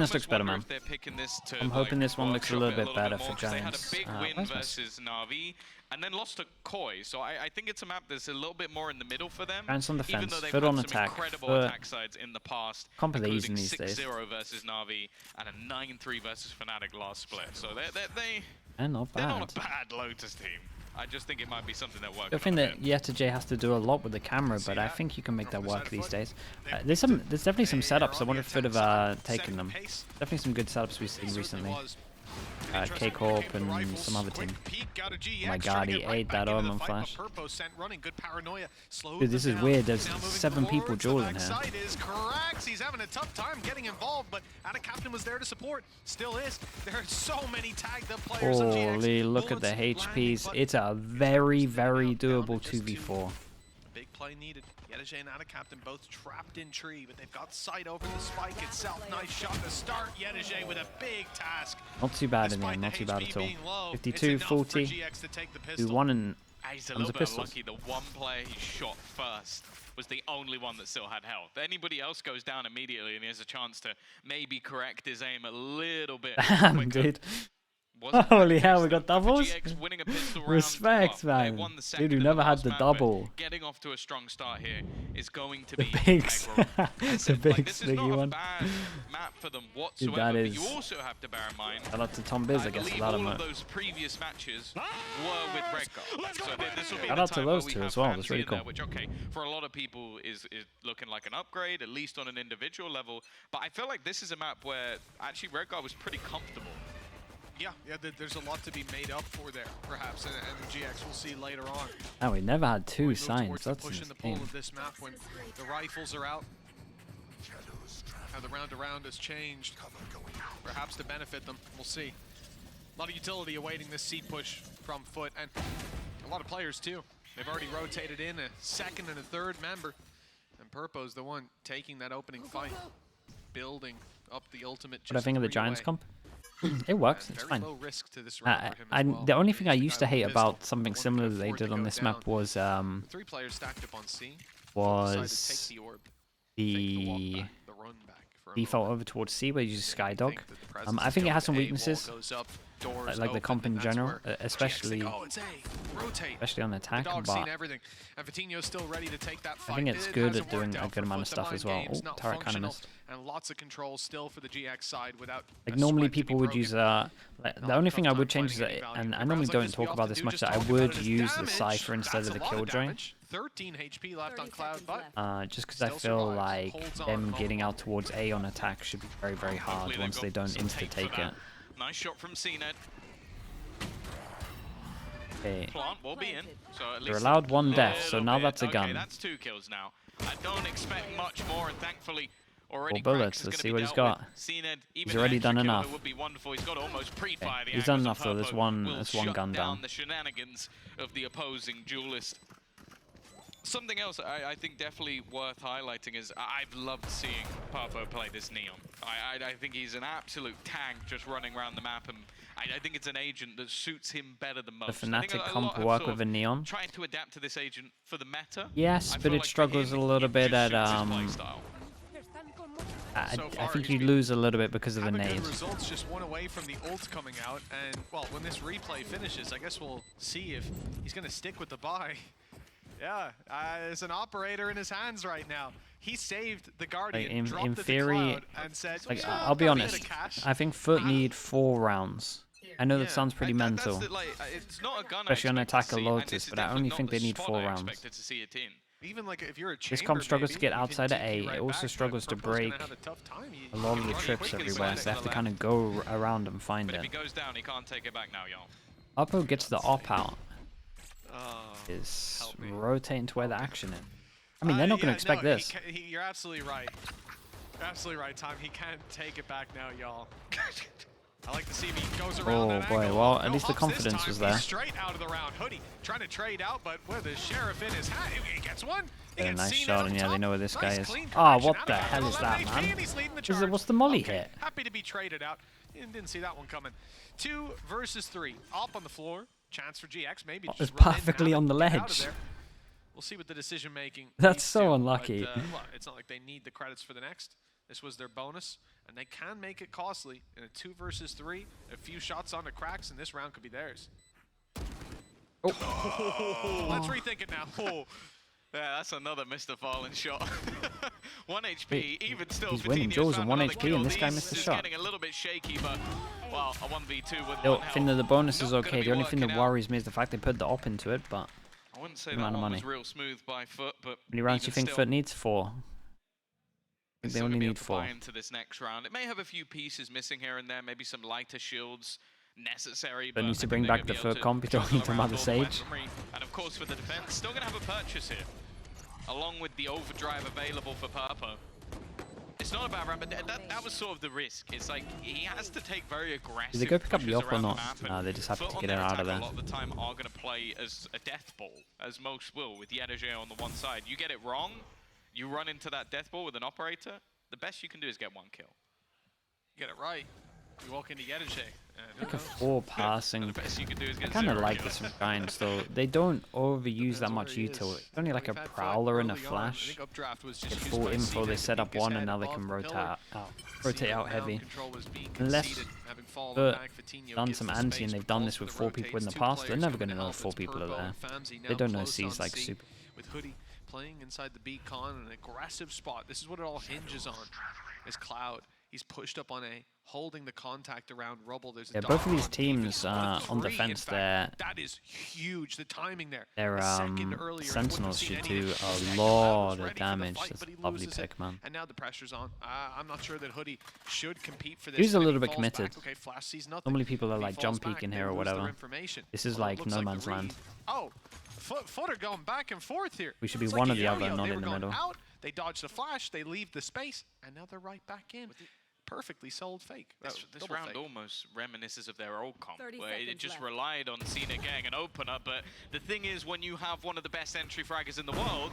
this looks better, man. I'm hoping this one looks a little bit better for Giants. They had a big win versus Na'Vi, and then lost to Koi. So I think it's a map that's a little bit more in the middle for them. Giants on defense, even though they've FUT had on some attack. incredible attack sides in the past, Can't believe including these days. 6-0 versus Na'Vi and a 9-3 versus Fnatic last split. So They're not bad. they're not a bad Lotus team. I just think it might be something that works. I think that J has to do a lot with the camera, but I think you can make that work these days. There's definitely some setups. I wonder if FUT have taken them. Definitely some good setups we've seen recently. K-Corp and some other team. Oh my god, he ate that arm on flash. Dude, this is weird. There's 7 people dueling here. He's having a tough time getting involved, but Captain was there to support. Still is. There are so many tagged up players. Holy, look at the HPs. It's a very, very doable 2v4. Big play needed. Yettage and Captain both trapped in tree, but they've got sight over the spike itself. Nice shot to start. Yettage with a big task. Not too bad in the end, not too bad at all. 52, 40. 2-1 and he's a little bit unlucky. The one player he shot first was the only one that still had health. Anybody else goes down immediately and he has a chance to maybe correct his aim a little bit quicker. Dude. Holy hell, we got doubles? Respect, man. Dude, we never had the double. Getting off to a strong start here is going to be the big swiggy one. Bad map for them whatsoever. Dude, that is. But you also have to bear in mind. Shout out to Tom Biz, I guess. All of those previous matches were with Redguard. So this will be shout out to those two as well. That's really cool. Which, okay, for a lot of people is looking like an upgrade, at least on an individual level. But I feel like this is a map where actually Redguard was pretty comfortable. Yeah, there's a lot to be made up for there, perhaps, and GX we'll see later on. Oh, we never had 2 signs. That's pushing the pull of this map when the rifles are out. How the round around has changed, perhaps to benefit them. We'll see. A lot of utility awaiting this seed push from FUT, and a lot of players too. They've already rotated in a second and a third member, and Purpo's the one taking that opening fight, building up the ultimate. What do I think of the Giants comp? It works, it's fine. The only thing I used to hate about something similar that they did on this map was the default over towards C where you use Skydog. I think it has some weaknesses, like the comp in general, especially on the attack, but I think it's good at doing a good amount of stuff as well. Oh, turret kind of missed. And lots of control still for the GX side without. Like normally people would use the only thing I would change is that, and I normally don't talk about this much, that I would use the Cypher instead of the Killjoy. 13 HP left on Cloud, but just because I feel like them getting out towards A on attack should be very, very hard once they don't insta-take it. Nice shot from CNED. Okay. Plant will be in. So at least they're allowed 1 death, so now that's a gun. Okay, that's 2 kills now. I don't expect much more, and thankfully already 4 bullets. Let's see what he's got. He's already done enough. He's done enough though. There's one gun down. The shenanigans of the opposing duelist. Something else I think definitely worth highlighting is I've loved seeing Purpo play this Neon. I think he's an absolute tank just running around the map, and I think it's an agent that suits him better than most. The Fnatic comp work with a Neon. Trying to adapt to this agent for the meta. Yes, but it struggles a little bit at I think you lose a little bit because of the nade. Results just one away from the ult coming out, and well, when this replay finishes, I guess we'll see if he's going to stick with the buy. Yeah, there's an operator in his hands right now. He saved the Guardian, like in theory, and said, like, I'll be honest, I think FUT need 4 rounds. I know that sounds pretty mental, especially on attack of Lotus, but I only think they need 4 rounds. Even like if you're a this comp struggles to get outside of A, it also struggles to break a lot of the trips everywhere, so they have to kind of go around and find it. If he goes down, he can't take it back now, y'all. Oppo gets the op out. Is rotating to where the action is. I mean, they're not going to expect this. You're absolutely right. You're absolutely right, Tom. He can't take it back now, y'all. I like to see if he goes around that boy, angle. well, at least the confidence was there. Straight out of the round. Hoodie trying to trade out, but with the sheriff in his hat, he gets one. A nice shot, and yeah, they know where this guy is. Oh, what the hell is that, man? What's the molly hit? Happy to be traded out. Didn't see that one coming. 2 versus 3. Op on the floor. Chance for GX, maybe just it's perfectly on the ledge. We'll see what the decision making. That's so unlucky. But, well, it's not like they need the credits for the next. This was their bonus, and they can make it costly in a 2 versus 3. A few shots on the cracks, and this round could be theirs. Oh. Let's rethink it now. Oh. Yeah, that's another Mr. Fallen shot. 1 HP, even still. He's winning duels on 1 HP, and this guy missed the shot. Getting a little bit shaky, but well, a 1v2 with The one thing that the bonus is okay. The only thing that out. worries me is the fact they put the op into it, but I wouldn't say the that amount of one money. was real smooth by FUT, but How many rounds do you think FUT needs? 4. I think they only need 4. Into this next round. It may have a few pieces missing here and there, maybe some lighter shields necessary. But needs to bring back the FUT comp. You don't need to mother Sage. And of course, for the defense, still going to have a purchase here, along with the overdrive available for Purpo. It's not a bad round, but that was sort of the risk. It's like he has to take very aggressive. Did they go pick up the op or not? The No, they just have FUT to on get it their out of attack there. A lot of the time are going to play as a death ball, as most will, with Yedege on the one side. You get it wrong, you run into that death ball with an operator, the best you can do is get 1 kill. You get it right. You walk into Yedege. Like a 4 passing. The best you can do is I get kind of 0 like kills. this from Giants though. They don't overuse that much util. It's only like a prowler and a flash. Get full info, they set up 1 and now they can rotate out heavy. Unless FUT done some anti and they've done this with 4 people in the past, they're never going to know 4 people are there. They don't know C's like super. With Hoodie playing inside the B con in an aggressive spot. This is what it all hinges on. Is Cloud. He's pushed up on A, holding the contact around Rubble. There's a Both of these teams on defense, that is huge. The timing there. Their Sentinels Sentinels should do a lot of damage. That's a lovely pick, man. And now the pressure's on. I'm not sure that Hoodie should compete for this. He's a little bit committed. Okay, Flash sees nothing. Normally people are like jump peeking here or whatever. This is like no man's land. Oh, FUT are going back and forth here. We should be one or the other, not They in the were going middle. out, they dodge the flash, they leave the space, and now they're right back in. Perfectly sold fake. This round fake. Almost reminisces of their old comp, 30 where it just left. relied on Cena getting an opener, but the thing is, when you have one of the best entry fraggers in the world,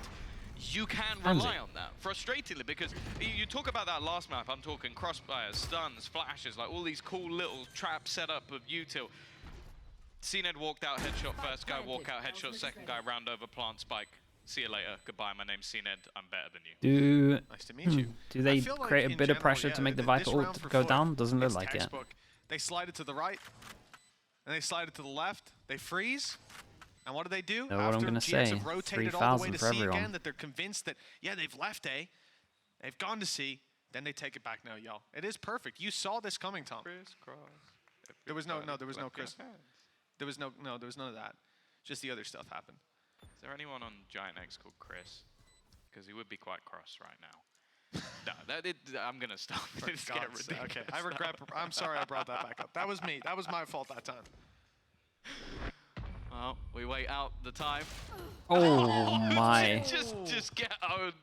you can rely on that, frustratingly, because you talk about that last map, I'm talking crossfires, stuns, flashes, like all these cool little trap setup of util. CNED walked out, headshot first guy, walk out, headshot second guy, round over, plant spike. See you later. Goodbye. My name's CNED. I'm better than you. Nice to meet you. Do they create a bit of pressure to make the Viper ult go down? Doesn't look like it. They slide it to the right, and they slide it to the left. They freeze. And what do? Know what I'm gonna say? 3,000 for everyone. Again, that they're convinced that, yeah, they've left A. They've gone to C. Then they take it back now, y'all. It is perfect. You saw this coming, Tom. There was no Chris. There was none of that. Just the other stuff happened. Is there anyone on GiantX called Chris? Because he would be quite cross right now. No, I'm gonna stop. It's getting ridiculous. Okay, I regret. I'm sorry I brought that back up. That was me. That was my fault that time. Well, we wait out the time. Oh my! just get owned.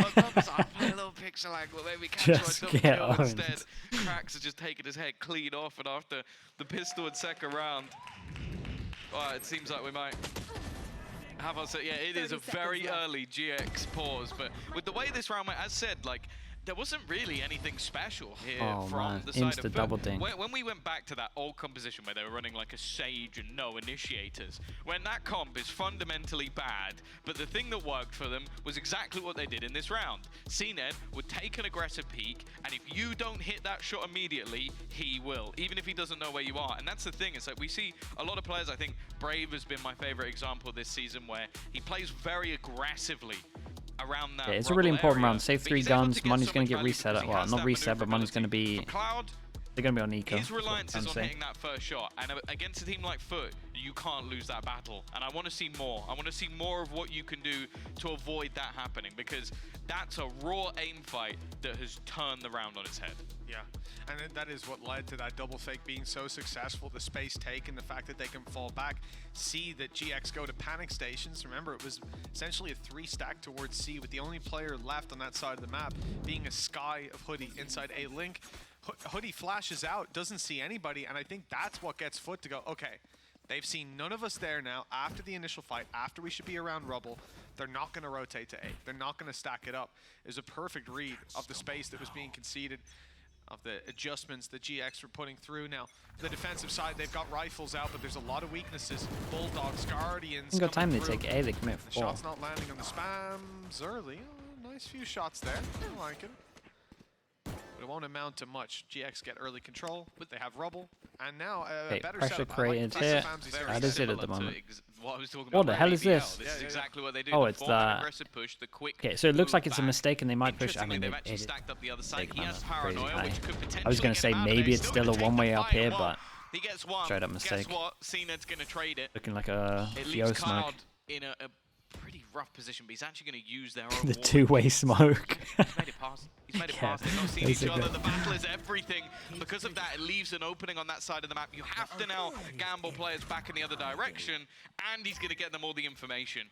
I thought a little pixel angle, maybe catch myself kill instead. Cracks are just taking his head clean off, and after the pistol and second round, it seems like we might. Have us, yeah, it is a very early GX pause, but with the way this round went, as said, like, there wasn't really anything special here from the side of double dink. When we went back to that old composition where they were running like a Sage and no initiators, when that comp is fundamentally bad, but the thing that worked for them was exactly what they did in this round. CNED would take an aggressive peek, and if you don't hit that shot immediately, he will, even if he doesn't know where you are. And that's the thing, it's like we see a lot of players, I think Brave has been my favorite example this season, where he plays very aggressively around that. Yeah, it's a really important round. Save But 3 he's able guns, to get money's so going much to get value reset. because he Well, has not that reset, but money's going to maneuverability. be... For Cloud, They're going to be on eco. his reliance is on say. hitting that first shot, and against a team like FUT, you can't lose that battle. And I want to see more. I want to see more of what you can do to avoid that happening, because that's a raw aim fight that has turned the round on its head. Yeah, and that is what led to that double fake being so successful, the space taken, the fact that they can fall back, see that GX go to panic stations. Remember, it was essentially a 3-stack towards C, with the only player left on that side of the map being a Sky of Hoodie inside A Link. Hoodie flashes out, doesn't see anybody, and I think that's what gets FUT to go, okay, they've seen none of us there now after the initial fight, after we should be around Rubble. They're not going to rotate to A. They're not going to stack it up. It was a perfect read of the space that was being conceded, of the adjustments that GX were putting through. Now, the defensive side, they've got rifles out, but there's a lot of weaknesses. Bulldogs, Guardians. Got time to take A, they commit 4. The shot's not landing on the spams early. Oh, nice few shots there. I like it. But it won't amount to much. GX get early control, but they have rubble. And now a better pressure setup. created here. That is it at the moment. What the hell is this? This is exactly what they do. Oh, it's the... Push, the quick Okay, so it looks like it's a mistake and they might push... I mean, they've actually stacked up the other side. He has crazy paranoia, high. which could potentially I was going to say maybe it's still a one-way up here, but... He gets one. Straight up mistake. Guess what? CNED's going to trade it. Looking like a It Yo leaves smoke. Cloud in a pretty rough position, but he's actually going to use their own The wall. two-way smoke. He's made it past. He's made it past. They've not seen each basically. other. The battle is everything. Because of that, it leaves an opening on that side of the map. You have to now gamble players back in the other direction, and he's going to get them all the information.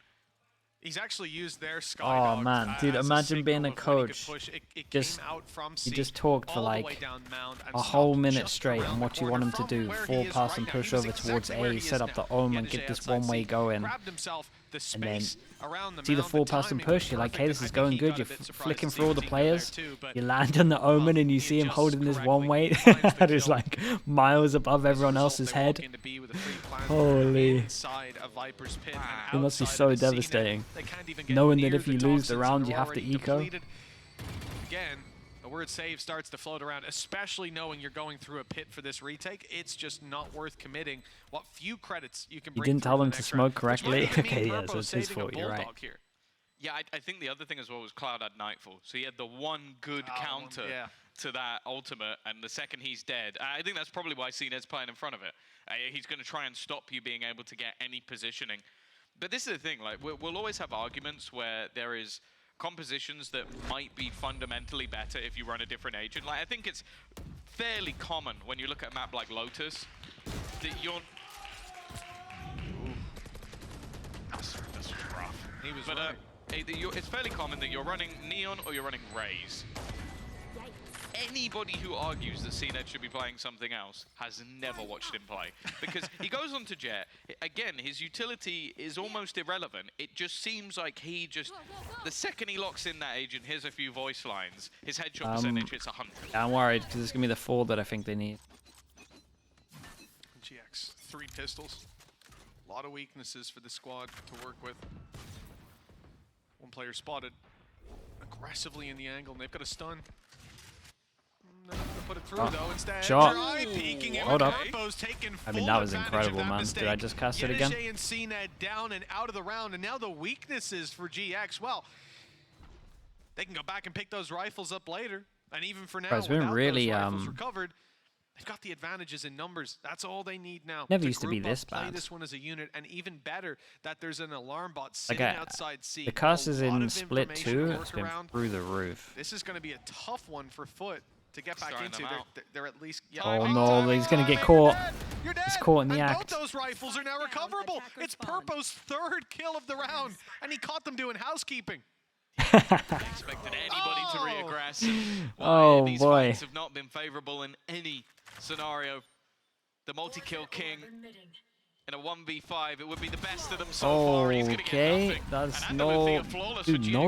He's actually used their Skydog. Oh man, dude, imagine being a coach. It Just came out from you just talked for like a whole minute straight on what you want him to do. 4-pass and push over towards A, set up the Ohm and get this one-way going. And then see the 4-pass and push, you're like, hey, this is going good. You're flicking through all the players. You land on the Omen and you see him holding this one-way that is like miles above everyone else's head. Holy. It must be so devastating. Knowing that if you lose the round, you have to eco. Again, the word save starts to float around, especially knowing you're going through a pit for this retake. It's just not worth committing what few credits you can bring. You didn't tell them to smoke correctly? Okay, yeah, so it's his fault, you're right. Yeah, I think the other thing as well was Cloud had Nightfall. So he had the one good counter to that ultimate, and the second he's dead. I think that's probably why CNED's playing in front of it. He's going to try and stop you being able to get any positioning. But this is the thing, like we'll always have arguments where there is compositions that might be fundamentally better if you run a different agent. Like I think it's fairly common when you look at a map like Lotus that you're... That's rough. He was right. It's fairly common that you're running Neon or you're running Raze. Anybody who argues that CNED should be playing something else has never watched him play. Because he goes on to Jet. Again, his utility is almost irrelevant. It just seems like he just... The second he locks in that agent, here's a few voice lines. His headshot percentage, it's 100. I'm worried because it's going to be the 4 that I think they need. GX, 3 pistols. A lot of weaknesses for the squad to work with. One player spotted aggressively in the angle, and they've got a stun. Put it through though instead. Shot. Hold up. I mean, that was incredible, man. Did I just cast it again? And CNED down and out of the round, and now the weaknesses for GX. Well, they can go back and pick those rifles up later, and even for now, it's been really those rifles recovered, they've got the advantages in numbers. That's all they need now. Never used to be this bad. Play this one as a unit, and even better that there's an alarm bot sitting outside C. The casters in Split 2, it's been through the roof. This is going to be a tough one for FUT to get back into. They're at least... Oh no, he's going to get caught. He's caught in the act. Both those rifles are now recoverable. It's Purpo's 3rd kill of the round, and he caught them doing housekeeping. Expected anybody to re-aggress. Oh these boy. fights have not been favorable in any scenario. The multi-kill king in a 1v5, it would be the best of them so far. He's going to get nothing. That's no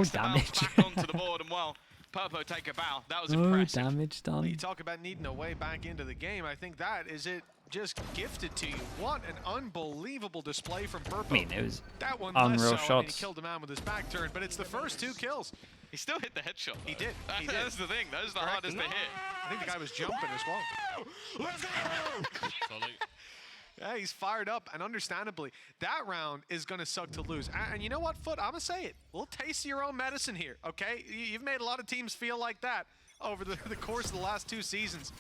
damage. Back onto the board, and well, Purpo take a bow. That was impressive. Damage done. You talk about needing a way back into the game. I think that is it. Just gifted to you. What an unbelievable display from Purpo. I mean, it was that one unreal shots. I mean, he killed a man with his back turned, but it's the first 2 kills. He still hit the headshot. He did. That's the thing. That was the hardest to hit. I think the guy was jumping as well. Let's go! Yeah, he's fired up, and understandably, that round is going to suck to lose. And you know what, FUT? I'm going to say it. A little taste of your own medicine here, okay? You've made a lot of teams feel like that over the course of the last 2 seasons.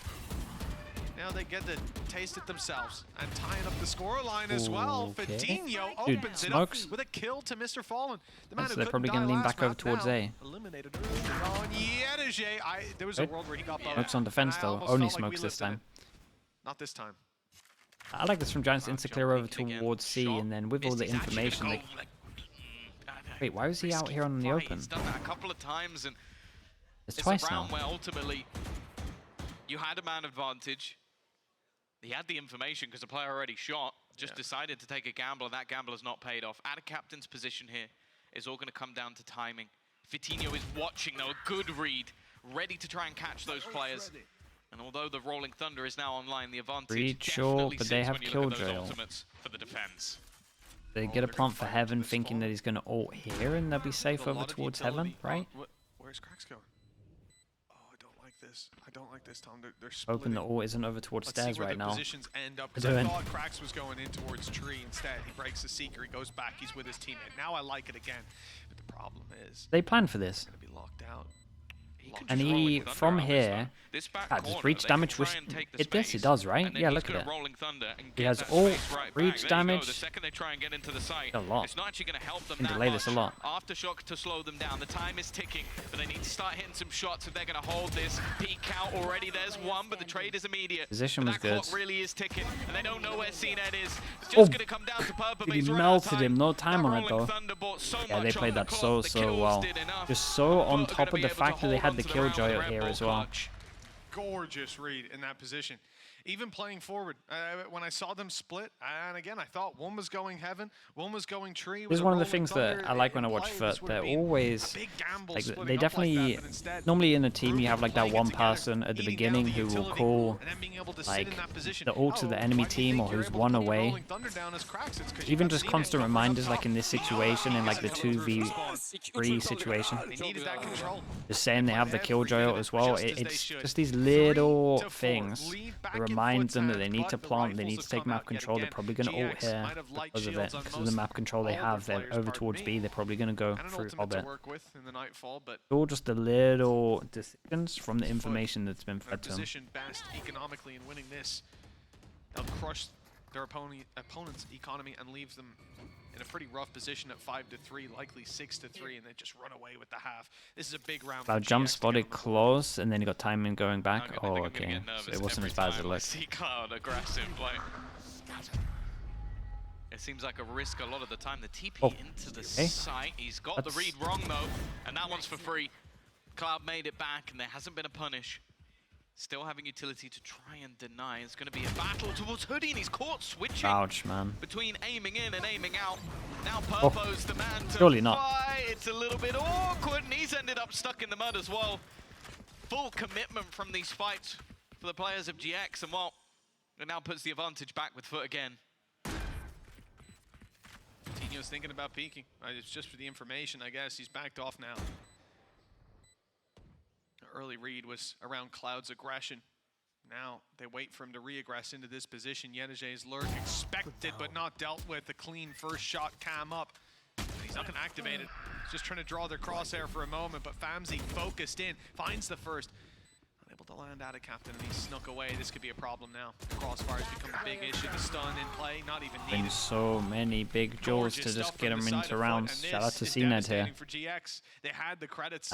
Now they get to taste it themselves and tying up the scoreline as well. Fadinho opens it up with a kill to Mr. Fallen. The man who they're probably going to lean back over towards A. Eliminated on Yedege. There was a world where he got smokes on defense though. Only smokes this time. Not this time. I like this from Giants to insta-clear over towards C, and then with all the information, they... Wait, why was he out here on the open? He's done that a couple of times, and it's twice a round now. Where ultimately you had a man advantage. He had the information because the player already shot, just decided to take a gamble, and that gamble has not paid off. At a captain's position here is all going to come down to timing. Fadinho is watching, though, a good read, ready to try and catch those players. And although the Rolling Thunder is now online, the advantage definitely but they have when you look at those Killjoy. ultimates for the defense. They get a plant for Heaven, thinking that he's going to ult here, and they'll be safe over towards Heaven, right? Where's Cracks going? Oh, I don't like this. I don't like this, Tom. They're Hoping the ult isn't over towards stairs right now. Positions end up, because I thought Krax was going in towards tree. Instead, he breaks the seeker. He goes back. He's with his teammate. Now I like it again. But the problem is they planned for this. Going to be locked out. And he, from here, does reach damage with it? Yes, it does, right? Yeah, look at it. He has ult, reach damage. A lot. It's not actually going to help them can delay this a lot. Aftershock to slow them down. The time is ticking, but they need to start hitting some shots if they're going to hold this. Peek out already. There's one, but the trade is immediate. Position was good. Clock really is ticking, and they don't know where CNET is. It's just going to come down to Purple. He melted him. No time on it though. Yeah, they played that so well. Just so on top of the fact that they had the killjoy out here as well. Gorgeous read in that position. Even playing forward, when I saw them split, and again, I thought one was going heaven, one was going tree. This is one of the things that I like when I watch FUT. They're always, like, they definitely, normally in a team you have like that one person at the beginning who will call like the ult to the enemy team or who's one away. Even just constant reminders like in this situation, in like the 2v3 situation. Just saying they have the killjoy ult as well. It's just these little things. Reminds them that they need to plant, they need to take map control. They're probably going to ult here because of it, because of the map control they have. They're over towards B. They're probably going to go through Hobbit. All just the little decisions from the information that's been fed to them. Best economically in winning this. They'll crush their opponent's economy and leave them in a pretty rough position at 5-3, likely 6-3, and they just run away with the half. This is a big round. Cloud jump spotted close, and then he got timing going back. Oh, okay. So it wasn't as bad as it looked. See Cloud aggressive, like it seems like a risk a lot of the time. The TP into the site. He's got the read wrong though, and that one's for free. Cloud made it back, and there hasn't been a punish. Still having utility to try and deny. It's going to be a battle towards Hoodie, and he's caught switching between aiming in and aiming out. Now Purpo's the man to surely not. fly. It's a little bit awkward, and he's ended up stuck in the mud as well. Full commitment from these fights for the players of GX, and well, it now puts the advantage back with FUT again. Tino's thinking about peeking. It's just for the information, I guess. He's backed off now. Early read was around Cloud's aggression. Now they wait for him to re-aggress into this position. Yennege's lurk expected but not dealt with. A clean first shot cam up. He's not going to activate it. He's just trying to draw their crosshair for a moment, but Famzy focused in, finds the first. Unable to land out of Captain, and he snuck away. This could be a problem now. The crossfire's become a big issue. The stun in play, not even needed. Been so many big jewels to just get him into rounds. Shout out to CNET here. For GX. They had the credits.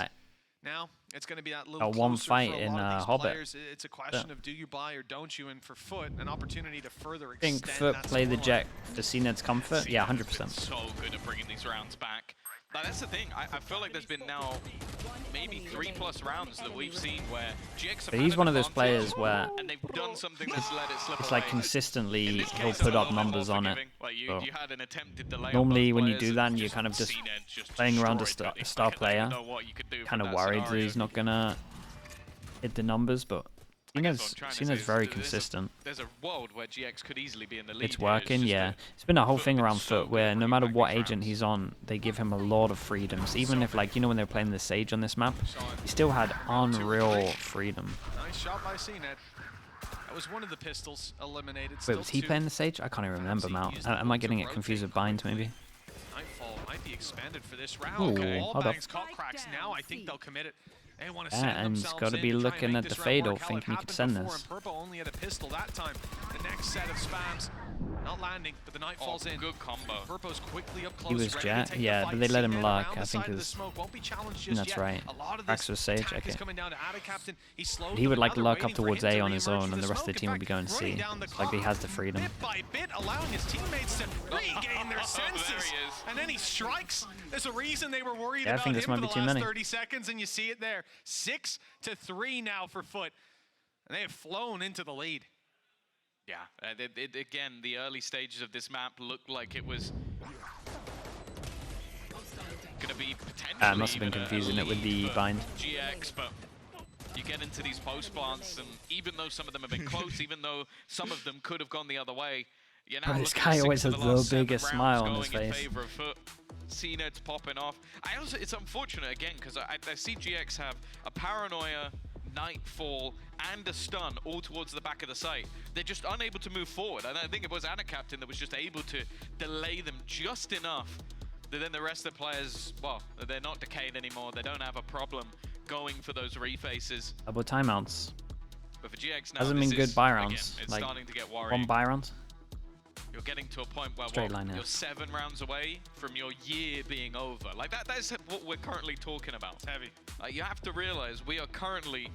Now it's going to be that little one fight in Hobbit. It's a question of do you buy or don't you, and for FUT, an opportunity to further extend. I think FUT play the Jet for CNET's comfort. Yeah, 100%. So good at bringing these rounds back. But that's the thing. I feel like there's been now maybe 3+ rounds that we've seen where GX. But he's one of those players where and they've done something that's let it slip it's away. Like consistently he'll put up numbers on it. Like you had an attempted delay normally when you do that and you're kind of just playing around a star player, kind of worried that he's not gonna hit the numbers, but CNET's very consistent. There's a world where GX could easily be in the lead. It's working, yeah. It's been a whole thing around FUT where no matter what agent he's on, they give him a lot of freedoms. Even if, like, you know when they were playing the Sage on this map, he still had unreal freedom. Nice shot by CNET. That was one of the pistols eliminated. Wait, was he playing the Sage? I can't even remember now. Am I getting it confused with Bind, maybe? Nightfall might be expanded for this round. Wallbangs caught Krax. Now I think they'll commit it. They want to and he's got to be looking at the fatal, thinking he could send this. Purple only had a pistol that time. The next set of spams not landing, but the knife falls in. Good combo. Purpo's quickly up close. He was Jet, yeah, but they let him luck. I think that's right. Krax was Sage, okay. He would like luck up towards A on his own, and the rest of the team would be going C. Like he has the freedom. Bit by bit, allowing his teammates to regain their senses, and then he strikes. There's a reason they were worried about him for the last 30 seconds, and you see it there. 6-3 now for FUT, and they have flown into the lead. Yeah, again, the early stages of this map looked like it was going to be potentially. I must have been confusing it with the bind. GX, but you get into these post plants, and even though some of them have been close, even though some of them could have gone the other way, you know, this guy always has the biggest smile on his face. CNET's popping off. It's unfortunate again because I see GX have a paranoia Nightfall, and a stun all towards the back of the site. They're just unable to move forward. And I think it was Anna Captain that was just able to delay them just enough that then the rest of the players, well, they're not decayed anymore. They don't have a problem going for those refaces. Double timeouts. But for GX now, Hasn't been good buy rounds. Again, it's like starting to get worrying. one buy round. You're getting to a point where you're 7 rounds away from your year being over. Like that's what we're currently talking about. It's heavy. You have to realize we are currently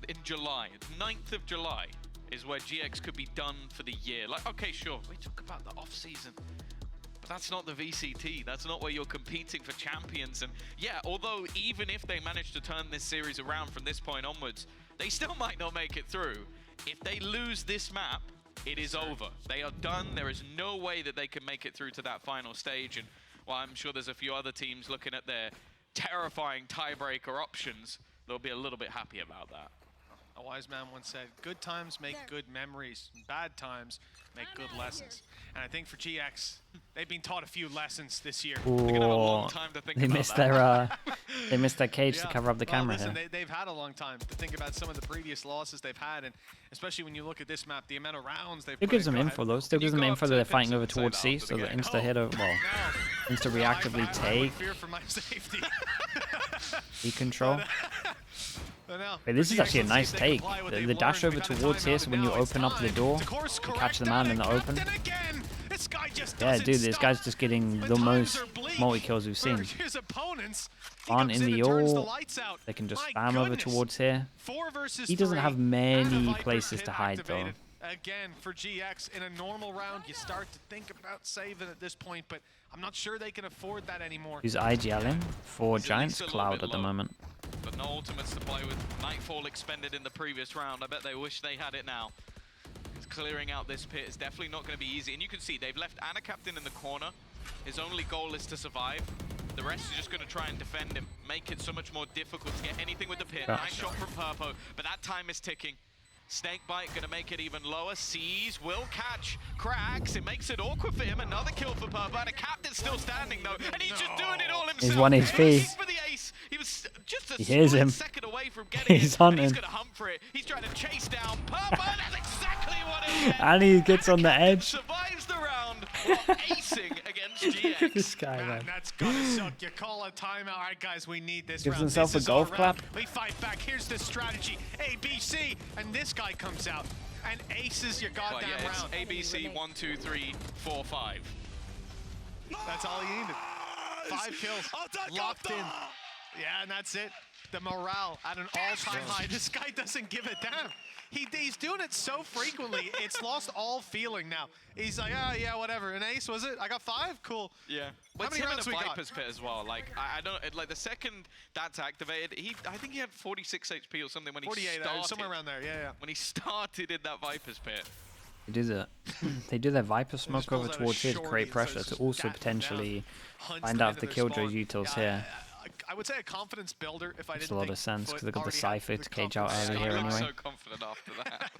in July. 9th of July is where GX could be done for the year. Like, okay, sure, we talk about the off season, but that's not the VCT. That's not where you're competing for champions. And yeah, although even if they manage to turn this series around from this point onwards, they still might not make it through. If they lose this map, it is over. They are done. There is no way that they can make it through to that final stage. And while I'm sure there's a few other teams looking at their terrifying tiebreaker options, they'll be a little bit happy about that. A wise man once said, good times make good memories, bad times make good lessons. And I think for GX, they've been taught a few lessons this year. Ooh, they're gonna have a long time to think they about missed that. They missed their cage to cover up the camera. Listen, they've had a long time to think about some of the previous losses they've had, and especially when you look at this map, the amount of rounds they've Still gives them info though. Still gives them info that they're fighting over towards C, so the insta hit well, insta reactively take. Fear for my safety. E control. Wait, this is actually a nice take. The dash over towards here, so when you open up the door, you catch the man in the open. Yeah, dude, this guy's just getting the most multi-kills we've seen. On in the all, they can just spam over towards here. He doesn't have many places to hide though. Again, for GX, in a normal round, you start to think about saving at this point, but I'm not sure they can afford that anymore. He's IGLing for Giants Cloud at the moment. But no ultimates to play with. Nightfall expended in the previous round. I bet they wish they had it now. Clearing out this pit is definitely not going to be easy. And you can see they've left Anna Captain in the corner. His only goal is to survive. The rest is just going to try and defend him, make it so much more difficult to get anything with the pit. Nice shot from Purpo, but that time is ticking. Snakebite gonna make it even lower. Sees, will catch, cracks. It makes it awkward for him. Another kill for Purpo. And a captain still standing though, and he's just doing it all himself. He's 1 HP. For the ace. He was just a he hears him. second away from getting he's it. hunting. And he's gonna hunt for it. He's trying to chase down Purpo, and that's exactly what it is. And he gets on the edge. Survives the round while acing against GX. This guy, man. That's gotta suck. You call a timeout. All right, guys, we need this Gives round. himself a golf clap. We fight back. Here's the strategy. A, B, C, and this guy comes out and aces your goddamn round. ABC 1, 2, 3, 4, 5. That's all he needed. 5 kills, locked in. Yeah, and that's it. The morale at an all-time high. This guy doesn't give a damn. He's doing it so frequently, it's lost all feeling now. He's like, oh, yeah, whatever. An ace, was it? I got 5? Cool. Yeah. How many rounds we got? Viper's pit as well. Like, I don't, like the second that's activated, I think he had 46 HP or something when he 48, started. somewhere around there, yeah. When he started in that Viper's pit. They do their Viper smoke over towards here to create pressure to also potentially find out if the killjoy utils here. I would say a confidence builder if I didn't Makes a lot of sense because they've got the Cypher to cage out early here I'm anyway. so confident after that.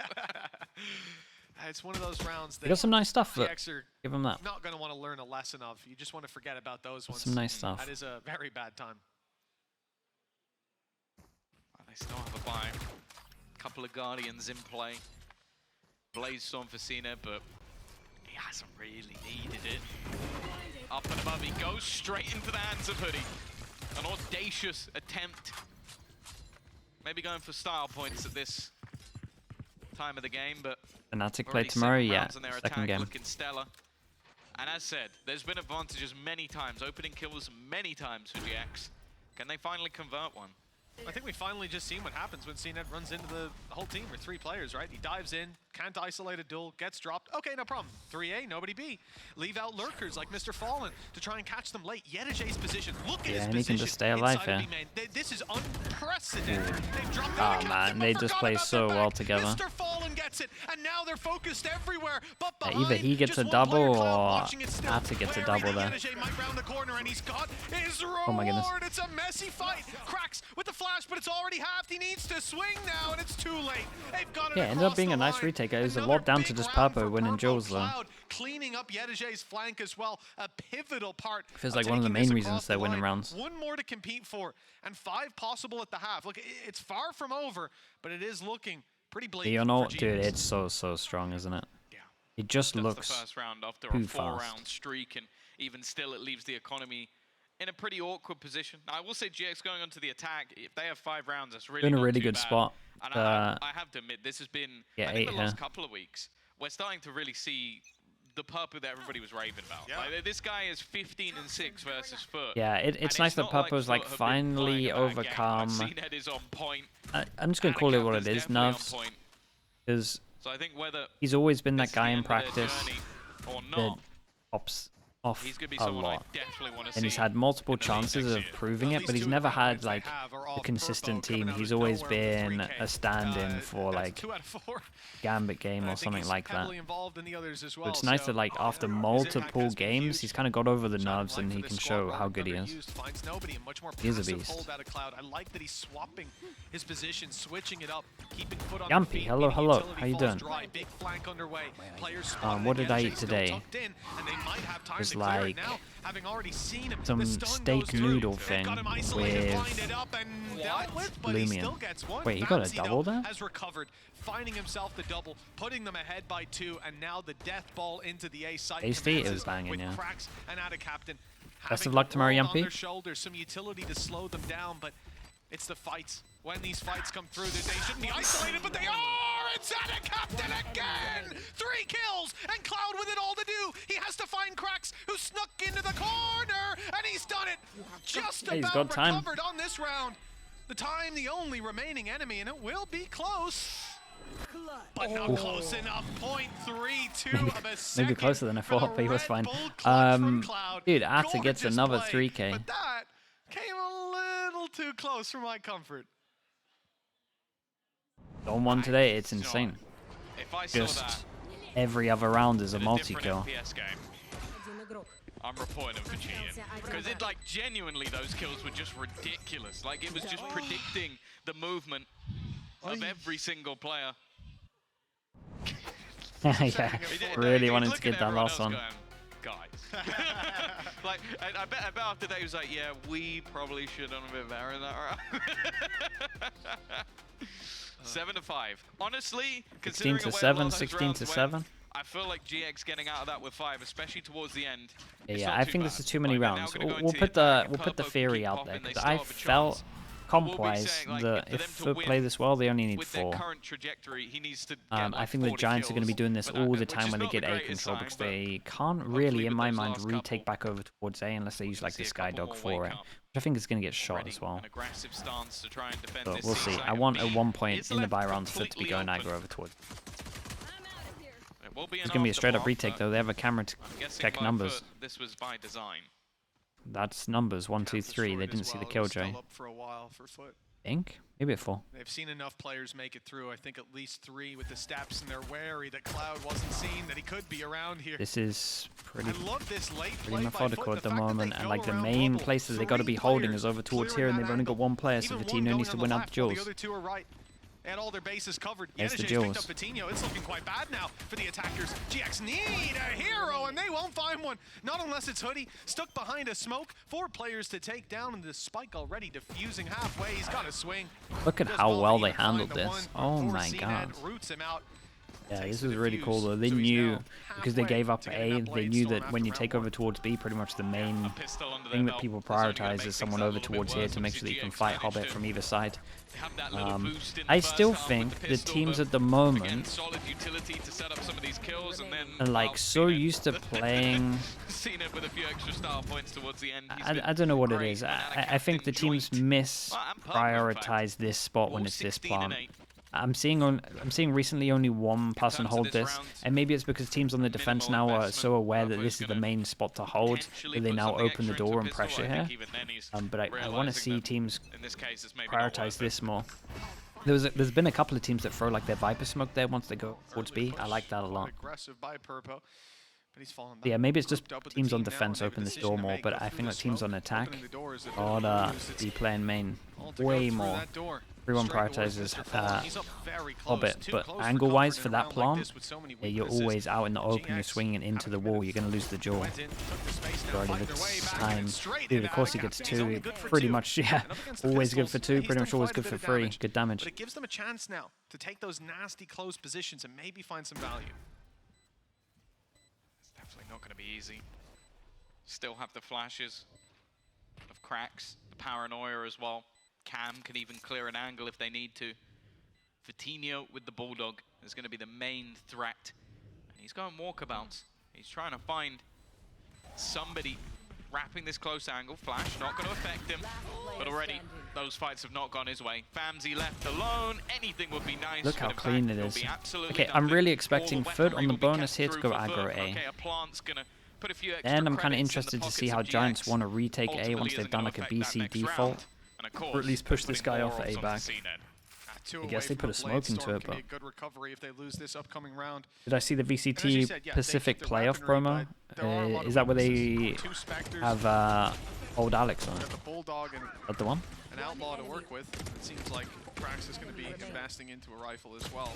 It's one of those rounds that They got some nice stuff, but GX give them that. not going to want to learn a lesson of. You just want to forget about those ones. Some nice stuff. That is a very bad time. They still have a buy. Couple of Guardians in play. Blaze Storm for Cena, but he hasn't really needed it. Up and above, he goes straight into the hands of Hoodie. An audacious attempt. Maybe going for style points at this time of the game, but Fnatic play tomorrow, yeah. Second game. Looking stellar. And as said, there's been advantages many times, opening kills many times for GX. Can they finally convert one? I think we finally just seen what happens when CNET runs into the whole team with 3 players, right? He dives in, can't isolate a duel, gets dropped. Okay, no problem. 3A, nobody B. Leave out lurkers like Mr. Fallen to try and catch them late. Yetij's position. Look at his position. Yeah, and he can just stay alive here. This is unprecedented. They've dropped oh man, they just play so well together. Mr. Fallen gets gets it, and now they're focused everywhere. But yeah, either he gets a double or Ata gets a double there. Might round the corner, and he's got his reward. Oh my goodness. It's a messy fight. Cracks with the flash, but it's already halved. He needs to swing now, and it's too late. They've got it. Yeah, ended up being a nice retake. It was a lot down to just Purpo winning duels though. Cleaning up Yedijay's flank as well. A pivotal part. Feels like one of the main reasons they're winning rounds. One more to compete for, and 5 possible at the half. Look, it's far from over, but it is looking pretty bleak. You know, dude, it's so strong, isn't it? Yeah. It just looks the first round after too a 4-round fast. streak, and even still, it leaves the economy in a pretty awkward position. Now, I will say GX going onto the attack. If they have 5 rounds, that's really in a not really too good bad. spot. And I have to admit, this has been Yeah, I think 8 the last here. couple of weeks. We're starting to really see the Purpo that everybody was raving about. Yeah. Like, this guy is 15-6 versus FUT. Yeah, it's nice that Purpo's like finally overcome. CNED is on point. I'm just gonna call it what it is, nerves, because So I think whether he's always been this that guy is in the end of their practice journey or that not, pops off he's gonna be a someone lot. I definitely want to see. And he's had multiple in the league chances next of year. proving it, but he's never had like a consistent team. He's always been a stand-in for like 2 out of 4. Gambit game or something like that. Heavily involved in the others as So well, it's nice that like after multiple games, he's kind of got over the Shining nerves light and for he this can squad, show well how good he is. underused, finds nobody, and much more He is a passive beast. hold out of Cloud. I like that he's swapping his position, switching it up, keeping foot on Yampy, the feet, hello, meaning hello. utility How you falls doing? dry, big flank underway. Players spotted What did I Yedijay eat still today? tucked in, and they might have time Just to clear it like now, having already seen him. some The stun steak goes through. noodle They've thing got him isolated, with blinded up, and dealt with, but he Lumion. still gets one. Wait, he got a Babsy, double though, there? has recovered, finding himself the double, putting them ahead by 2, and now the death ball into the A site. Tasty, it was commences banging, with yeah. Cracks and out of captain. Best of Having luck the tomorrow, world on Yampy. their shoulders, some utility to slow them down, but it's the fights. When these fights come through, they shouldn't be isolated, but they are! It's out of captain again! 3 kills, and Cloud with it all to do. He has to find Cracks, who snuck into the corner, and he's done it. Just Hey, he's about got time. recovered on this round. The time, the only remaining enemy, and it will be close. But not close enough. 0.32 of a second. Maybe closer than I for the thought, but he was Red fine. Bull clutch from Cloud. Dude, Ata gets Gorgeous another play, 3K. But that came a little too close for my comfort. On one today, it's insane. If I saw Just that every other round is a in a different multi-kill. FPS game, I'm reporting him for cheating. Because it, like, genuinely, those kills were just ridiculous. Like, it was just predicting the movement of every single player. Yeah, really wanted to get that last one. Guys. Like, I bet after that he was like, yeah, we probably should have done a bit better in that round. 7-5. Honestly, 16 considering to the way 7, a lot of those 16 rounds to went, 7. I feel like GX getting out of that with 5, especially towards the end. it's Yeah, not I too think bad. this is too many Like, they're now rounds. gonna go We'll into put attack, the and Purpo can theory keep out popping, there they because still I have a felt chance. comp-wise saying, like, that for if them to FUT win play this well, they only need with 4. their current trajectory, he needs to get I like think the 40 Giants are going to be kills doing this for that, all the which time is when they not get the A greatest control sign, because but they can't hopefully really, in with my those mind, last retake couple, back over towards A unless they use like see the a couple Skydog more for wake it, up. which I think is going to get shot ready, as well. an aggressive stance to try and defend So this we'll see. side, I and want at B one point is in the left buy rounds FUT to be completely going open. Aggro over towards. It will be It's an going to be a straight up afterblock, retake but though. They have a camera to I'm guessing check by numbers. FUT, this was by design. That's numbers 1, 2, 3. They didn't see the killjoy. For a while for FUT. Think maybe at 4. They've seen enough players make it through. I think at least 3 with the steps, and they're wary that Cloud wasn't seen, that he could be around here. This is pretty I love this late play pretty by methodical FUT. at the fact that moment, they and go like the around main global. places they got to be 3 holding players is over towards clearing here, and that they've only got angle. 1 player, so Even the one team going needs to on the win out left the while duels. The other 2 are right. And all their bases covered. There's the Yedijay's duels. picked up Patino. It's looking quite bad now for the attackers. GX need a hero, and they won't find one. Not unless it's Hoodie, stuck behind a smoke. 4 players to take down, and the spike already diffusing halfway. He's got to swing. Look at Does how well he they to find handled the this. one Oh for my CNED, god. roots him out. Yeah, Takes this the was really defuse. cool though. They So he's knew, now because they halfway gave up to getting A, that they blade knew stolen that when after you round take 1. over towards B, pretty much the main A pistol under thing their that belt people is only gonna prioritize make is someone things a over little bit towards here worse. to make sure that you can GX fight managed Hobbit to from either side. have that little boost in the I first still half with think the the pistol, teams but at the again, moment solid utility to set up some of these kills, and then are like so used to playing. seen it with a few extra star points towards the end. I don't know what it is. I think the teams prioritize this spot when it's this plant. I'm seeing recently only 1 person hold this, and maybe it's because teams on the defense now are so aware that this is the main spot to hold that they now open the door and pressure here. But I want to see teams prioritize this more. There's been a couple of teams that throw like their Viper smoke there once they go towards B. I like that a lot. Aggressive by Purpo, but he's fallen back. Yeah, maybe it's just teams on defense open this door more, but I think that teams on attack ought to be playing main way more. Everyone prioritizes Hobbit, but angle-wise for that plant, you're always out in the open, you're swinging into the wall, you're going to lose the jaw. Majority of the time. Dude, of course he gets 2, pretty much, yeah, always good for 2, pretty much always good for 3, good damage. But it gives them a chance now to take those nasty close positions and maybe find some value. It's definitely not going to be easy. Still have the flashes of cracks, the paranoia as well. Cam can even clear an angle if they need to. Vitinho with the Bulldog is going to be the main threat. And he's going walkabouts. He's trying to find somebody wrapping this close angle. Flash not going to affect him. But already those fights have not gone his way. Famzy left alone. Anything would be nice. Look how clean it is. Okay, I'm really expecting FUT on the bonus here to go aggro A. And I'm kind of interested to see how Giants want to retake A once they've done like a BC default. Or at least push this guy off A back. I guess they put a smoke into it, but... Did I see the VCT Pacific playoff promo? Is that where they have old Alex on? Is that the one? An outlaw to work with. It seems like Prax is going to be investing into a rifle as well.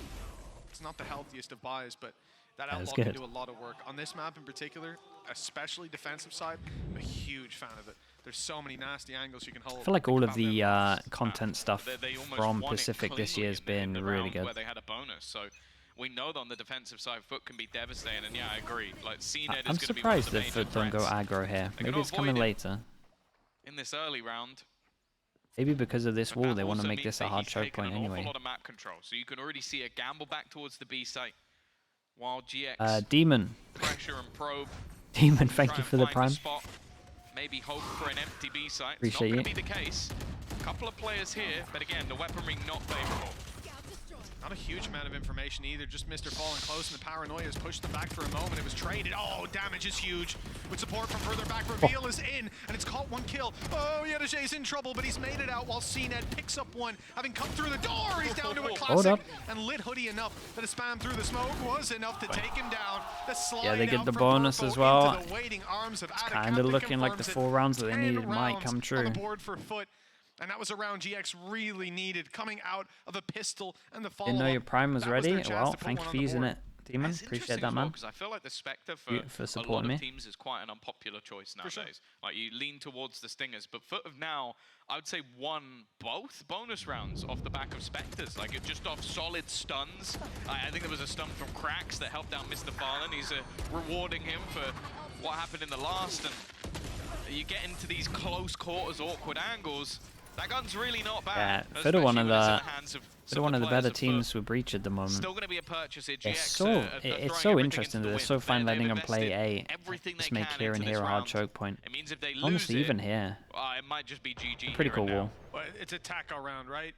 It's not the healthiest of buys, but that outlaw can do a lot of work. On this map in particular, especially defensive side, I'm a huge fan of it. There's so many nasty angles you can hold. I feel like all of the content stuff from Pacific this year has been really good. Where they had a bonus, so we know that on the defensive side, FUT can be devastating, and yeah, I agree. Like, I'm surprised that FUT don't go aggro here. Maybe it's coming later. In this early round. Maybe because of this wall, they want to make this a hard choke point anyway. A lot of map control, so you can already see a gamble back towards the B site. While GX Demon. Pressure and probe. Demon, thank you for the prime. Maybe hope for an empty B site. Appreciate it's not going to be the case. A couple of players here, but again, the weaponry not favorable. Not a huge amount of information either, just Mr. falling close, and the paranoia has pushed them back for a moment. It was traded. Oh, damage is huge. With support from further back, Reveal is in, and it's caught 1 kill. Oh, Yedajay's in trouble, but he's made it out while CNED picks up 1. Having come through the door, he's down to a classic. And lit Hoodie enough that a spam through the smoke was enough to take him down. The slide yeah, they get the bonus as well. It's kind of looking like the 4 rounds that they needed might come true. On the board for FUT. And that was a round GX really needed, coming out of a pistol and the follow-up. Didn't know your prime was ready? Well, thank you for using it, Demon. Appreciate that, man. Because I feel like the Spectre for supporting a lot of teams is quite an unpopular choice nowadays. Sure. Like, you lean towards the Stingers, but FUT have now, I would say, won both bonus rounds off the back of Spectres. Like, just off solid stuns. I think there was a stun from Cracks that helped out Mr. Fallen. He's rewarding him for what happened in the last. And you get into these close quarters, awkward angles. That gun's really not bad. Yeah, FUT are one of the better teams with Breach at the moment. Still going to be a purchase here. It's so interesting that they're so fine letting them play A. Just make here and here a hard choke point. It means if they lose honestly, even here. It might just be GG. Pretty cool wall. Well, it's a tack around, right?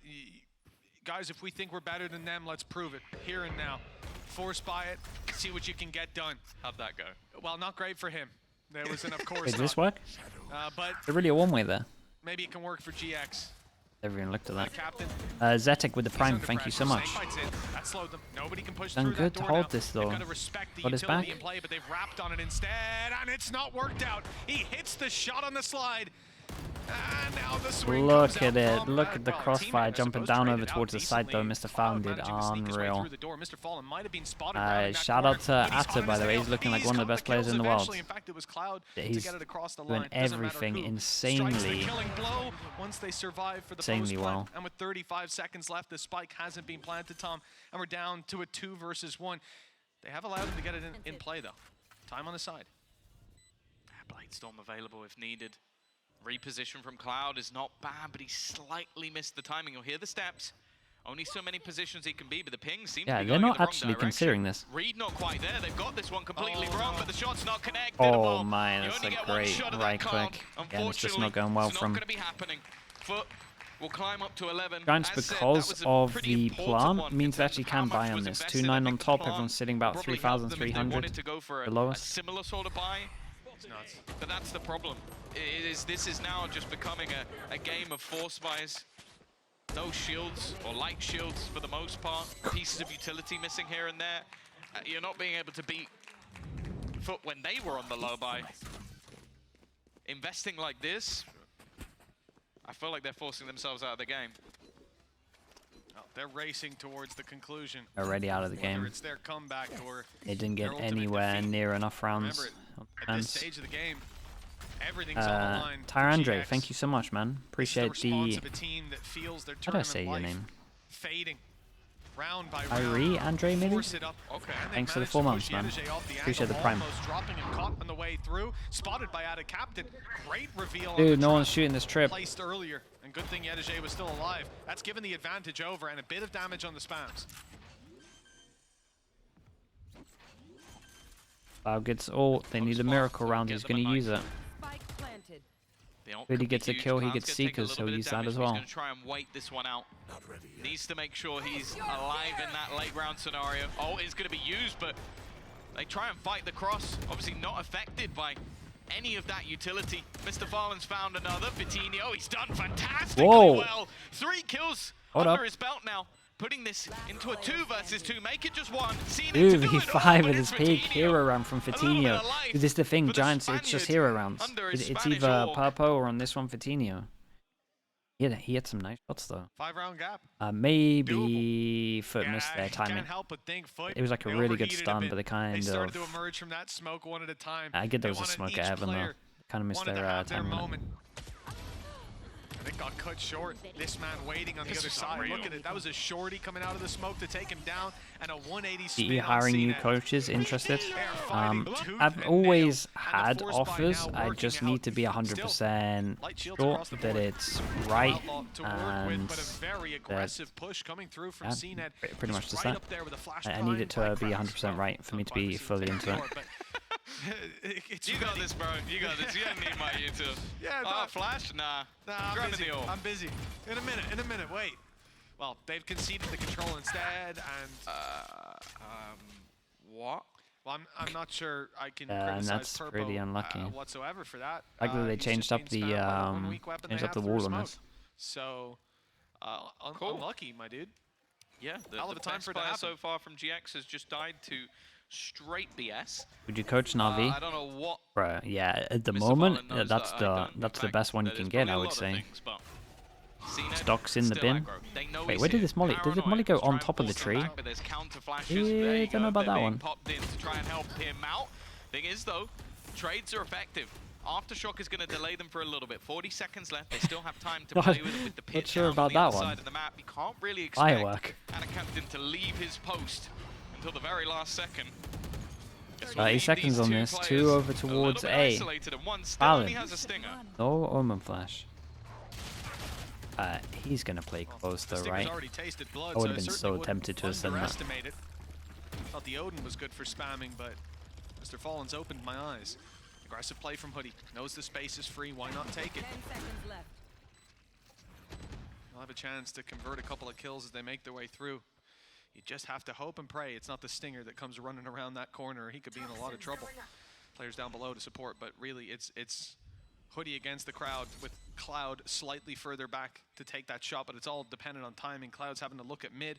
Guys, if we think we're better than them, let's prove it. Here and now. Force buy it. See what you can get done. How'd that go? Well, not great for him. There was of course. Did this work? But they're really a one-way there. Maybe it can work for GX. Everyone looked at that. Zetic with the prime, thank you so much. That slowed them. Nobody can push Done good to hold this though. Got his back. Play, but they've wrapped on it instead, and it's not worked out. He hits the shot on the slide. And now the swing look at it. Look at the crossfire jumping down over towards the side though. Mr. Fallen did unreal. Shout out to Atta, by the way. He's looking like one of the best players in the world. He's doing everything insanely well. And with 35 seconds left, the spike hasn't been planted, Tom. And we're down to a 2 versus 1. They have allowed him to get it in play though. Time on the side. Bladestorm available if needed. Reposition from Cloud is not bad, but he slightly missed the timing. You'll hear the steps. Only so many positions he can be, but the ping seems to be going in the wrong direction. Yeah, they're not actually considering this. Reed not quite there. They've got this one completely wrong, but the shot's not connected. Oh my, that's a great right click. Again, it's just not going well from... It's not going to be happening. FUT will climb up to 11. Giants, because of the plant, means they actually can buy on this. 2-9 on top, everyone's sitting about 3,300. The lowest. Similar sort of buy. But that's the problem. This is now just becoming a game of force buys. no shields or light shields for the most part. Pieces of utility missing here and there. You're not being able to beat FUT when they were on the low buy. Investing like this, I feel like they're forcing themselves out of the game. Well, they're racing towards the conclusion. Already out of the game. It's their comeback or they didn't get anywhere near enough rounds. Remember, at this stage of the game, everything's on the line. Tyrandre, thank you so much, man. Appreciate the. How do I say your name? Fading. Round by Kyrie, Andre, maybe? Okay. Thanks for the 4 months, man. Appreciate the prime. Dropping him, caught on the way through. Spotted by Ada Captain. Great reveal. Dude, no one's shooting this trip. Placed earlier, and good thing Yedege was still alive. That's given the advantage over, and a bit of damage on the spams. Wow, gets ult. They need a miracle round. He's going to use it. If he gets a kill, he gets Seekers, he'll use that as well. He's going to try and wait this one out. Needs to make sure he's alive in that late round scenario. Oh, it's going to be used, but they try and fight the cross. Obviously not affected by any of that utility. Mr. Farland's found another. Vitinho, he's done fantastically well. 3 kills under his belt now. Putting this into a 2 versus 2, make it just 1. Dude, V5 at his peak, hero round from Vitinho. This is the thing, Giants, it's just hero rounds. It's either Purpo or on this one, Vitinho. Yeah, he had some nice shots though. 5-round gap. Maybe FUT missed their timing. It was like a really good stun, but they kind of. Started to emerge from that smoke one at a time. I get there was a smoke at Heaven though. Kind of missed their timing. It got cut short. This man waiting on the other side. Look at it. That was a shorty coming out of the smoke to take him down, and a 180 spin. DE hiring new coaches interested? I've always had offers. I just need to be 100% sure that it's right, and that pretty much just that. I need it to be 100% right for me to be fully into it. You got this, bro. You got this. You don't need my YouTube. Yeah, oh, flash? Nah. I'm busy. In a minute. Wait. Well, they've conceded the control instead, and what? Well, I'm not sure I can and criticize that's Purpo, pretty unlucky whatsoever for that. Like they changed up the wall on this. So unlucky, my dude. Yeah, the best player so far from GX has just died to straight BS. Would you coach Na'Vi? I don't know what. Bro, yeah, at the moment, that's the best one you can get, I would say. Stocks in the bin. Wait, where did this molly? Did the molly go on top of the tree? Yeah, don't know about that one. Popped in to try and help him out. Thing is though, trades are effective. Aftershock is going to delay them for a little bit. 40 seconds left. They still have time to play with the pit. Not sure about that one. Of the map. You can't really expect Firework. Ana Captain to leave his post until the very last second. 30 seconds on this. 2 over towards A. Balin. No Omen Flash. He's going to play close though, right? I would have been so tempted to ascend that. Thought the Odin was good for spamming, but Mr. Fallen's opened my eyes. Aggressive play from Hoodie. Knows the space is free. Why not take it? 10 seconds left. They'll have a chance to convert a couple of kills as they make their way through. You just have to hope and pray it's not the Stinger that comes running around that corner. He could be in a lot of trouble. Players down below to support, but really it's Hoodie against the crowd with Cloud slightly further back to take that shot, but it's all dependent on timing. Cloud's having to look at mid.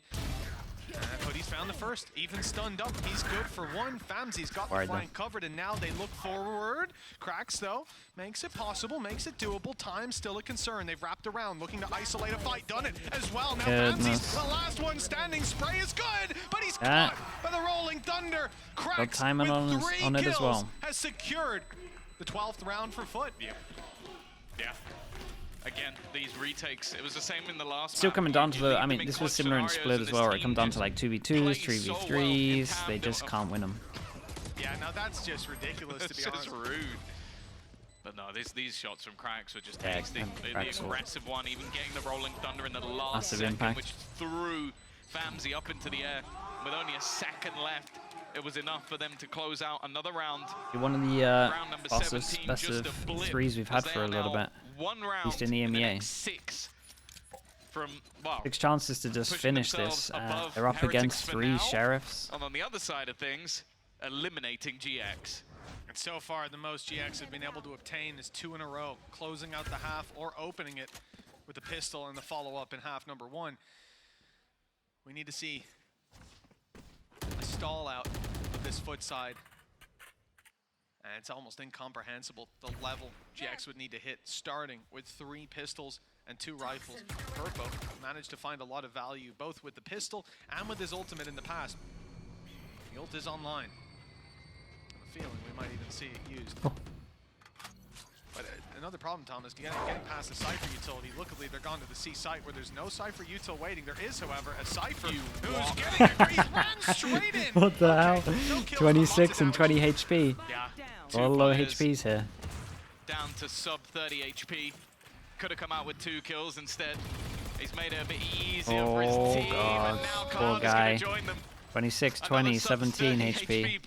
Hoodie's found the first, even stunned up. He's good for 1. Famsy's got the flank covered, and now they look forward. Cracks, though, makes it possible, makes it doable. Time's still a concern. They've wrapped around, looking to isolate a fight. Done it as well. Now Famsy's the last one standing. Spray is good, but he's caught by the Rolling Thunder. Cracks with 3 kills as well. Has secured the 12th round for FUT. Yeah. Again, these retakes, it was the same in the last Still coming down to the, I mean, this was similar in Split as well, where it come down to like 2v2s, 3v3s, they just can't win them. Yeah, no, that's just ridiculous, to be honest. It's rude. But no, these shots from Cracks were just tasty. The aggressive one, even getting the Rolling Thunder in the last second, which threw Famsy up into the air. With only a second left, it was enough for them to close out another round. One of the best of 3s we've had for a little bit. At least in the EMEA. 6 chances to just finish this. They're up against 3 Sheriffs. And on the other side of things, eliminating GX. And so far, the most GX have been able to obtain is 2 in a row, closing out the half or opening it with the pistol and the follow-up in half number 1. We need to see a stall out of this FUT side. And it's almost incomprehensible the level GiantX would need to hit, starting with 3 pistols and 2 rifles. Purpo managed to find a lot of value both with the pistol and with his ultimate in the past. The ult is online. I have a feeling we might even see it used. But another problem, Thomas, getting past the Cypher utility. Luckily, they're gone to the C site where there's no Cypher util waiting. There is, however, a Cypher who's getting a he ran straight in. What the hell? No 26 and 20 HP. Yeah. A lot of low HPs here. Down to sub 30 HP. Could have come out with 2 kills instead. He's made it a bit easier for his team. God. And now Poor guy. join them. 26, 20, 17 HP.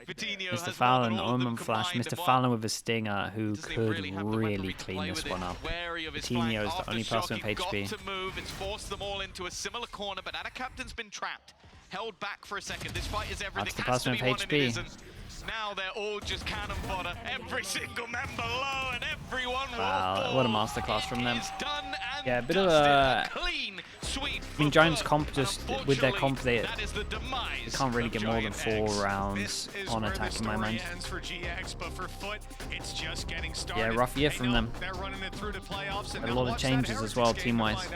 Mr. Fallon, Omen Flash, Mr. Fallon with a stinger who could really clean this one up. Coutinho is the only person with HP. To move. It's forced them all into a similar corner, but Ada Captain's been trapped. Held back for a second. This fight is everything. That's the person with HP. Now they're all just cannon fodder. Every single member low and everyone wow, what a masterclass from them. Yeah, a bit of a clean sweep. I mean, Giants comp just with their comp they can't really get more than 4 rounds on attack in my mind. Yeah, rough year from them. A lot of changes as well team wise.